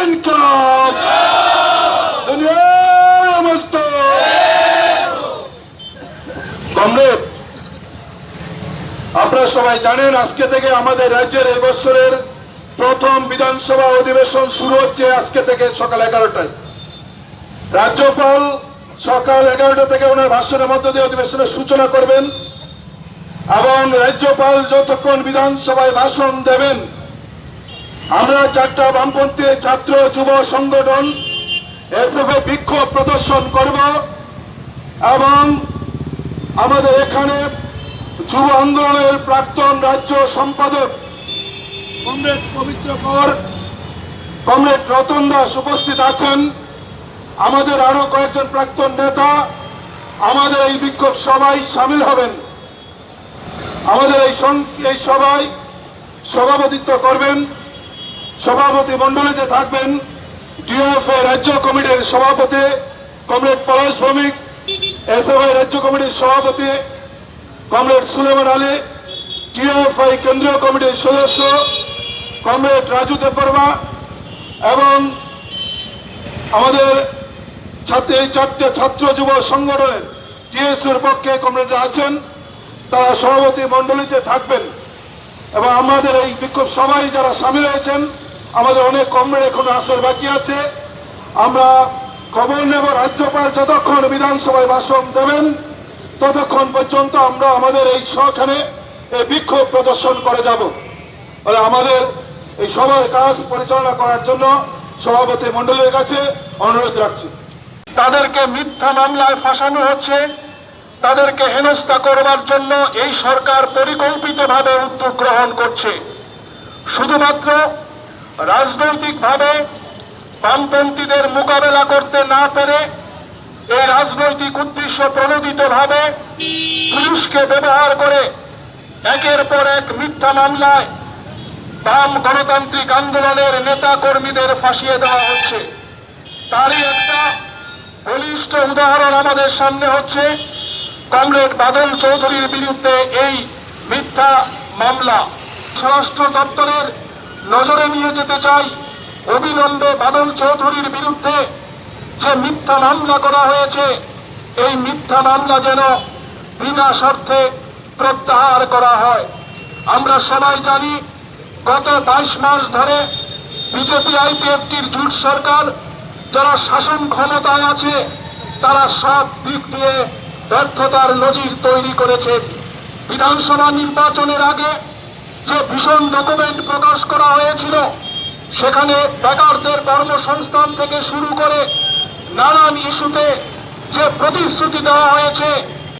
ইনকলাব, দুনিয়ার মস্ত কমরেড, আপনারা সবাই জানেন আজকে থেকে আমাদের রাজ্যের এই বছরের প্রথম বিধানসভা অধিবেশন শুরু হচ্ছে আজকে থেকে সকাল 11টায়। রাজ্যপাল সকাল 11টা থেকে ওনার ভাষণের মধ্য দিয়ে অধিবেশনের সূচনা করবেন এবং রাজ্যপাল যতক্ষণ বিধানসভায় ভাষণ দেবেন আমরা 4টা বামপন্থী ছাত্র যুব সংগঠন এসএফআই বিক্ষোভ প্রদর্শন করব এবং আমাদের এখানে যুব আন্দোলনের প্রাক্তন রাজ্য সম্পাদক কমরেড পবিত্র কর, কমরেড রতন দাস উপস্থিত আছেন। আমাদের আরো কয়েকজন প্রাক্তন নেতা আমাদের এই বিক্ষোভ সভায় সামিল হবেন। আমাদের এই সভায় সভাপতিত্ব করবেন, সভাপতি মণ্ডলীতে থাকবেন ডিএফআই রাজ্য কমিটির সভাপতি কমরেড পলাশ ভৌমিক, এসএফআই রাজ্য কমিটির সভাপতি কমরেড সুলেমান আলী, ডিএফআই কেন্দ্রীয় কমিটির সদস্য কমরেড রাজু দেববর্মা এবং আমাদের এই 4টে ছাত্র যুব সংগঠনের টিএসইউর পক্ষে কমরেডরা আছেন, তারা সভাপতি মণ্ডলীতে থাকবেন। এবং আমাদের এই বিক্ষোভ সভায় যারা সামিল হয়েছেন আমাদের অনেক কমরেড এখনো আসার বাকি আছে। আমরা খবর নেব রাজ্যপাল যতক্ষণ বিধানসভায় ভাষণ দেবেন ততক্ষণ পর্যন্ত আমরা আমাদের এই সখানে এই বিক্ষোভ প্রদর্শন করে যাব। ফলে আমাদের এই সভার কাজ পরিচালনা করার জন্য সভাপতি মণ্ডলীর কাছে অনুরোধ রাখছি। তাদেরকে মিথ্যা মামলায় ফাঁসানো হচ্ছে, তাদেরকে হেনস্থা করবার জন্য এই সরকার পরিকল্পিতভাবে উদ্যোগ গ্রহণ করছে। শুধুমাত্র রাজনৈতিকভাবে বামপন্থীদের মোকাবেলা করতে না পেরে এই রাজনৈতিক উদ্দেশ্য প্রণোদিতভাবে পুলিশকে ব্যবহার করে একের পর এক মিথ্যা মামলায় বাম গণতান্ত্রিক আন্দোলনের নেতা কর্মীদের ফাঁসিয়ে দেওয়া হচ্ছে। তারই একটা বলিষ্ঠ উদাহরণ আমাদের সামনে হচ্ছে কমরেড বাদল চৌধুরীর বিরুদ্ধে এই মিথ্যা মামলা। স্বরাষ্ট্র দপ্তরের নজরে নিয়ে যেতে চাই, অবিলম্বে বাদল চৌধুরীর বিরুদ্ধে যে মিথ্যা মামলা করা হয়েছে এই মিথ্যা মামলা যেন বিনা শর্তে প্রত্যাহার করা হয়। আমরা সবাই জানি গত 22 মাস ধরে বিজেপি আইপিএফটির জোট সরকার যারা শাসন ক্ষমতায় আছে তারা সব দিক দিয়ে ব্যর্থতার নজির তৈরি করেছে। বিধানসভা নির্বাচনের আগে যে ভীষণ ডকুমেন্ট প্রকাশ করা হয়েছিল সেখানে বেকারদের কর্মসংস্থান থেকে শুরু করে নানান ইস্যুতে যে প্রতিশ্রুতি দেওয়া হয়েছে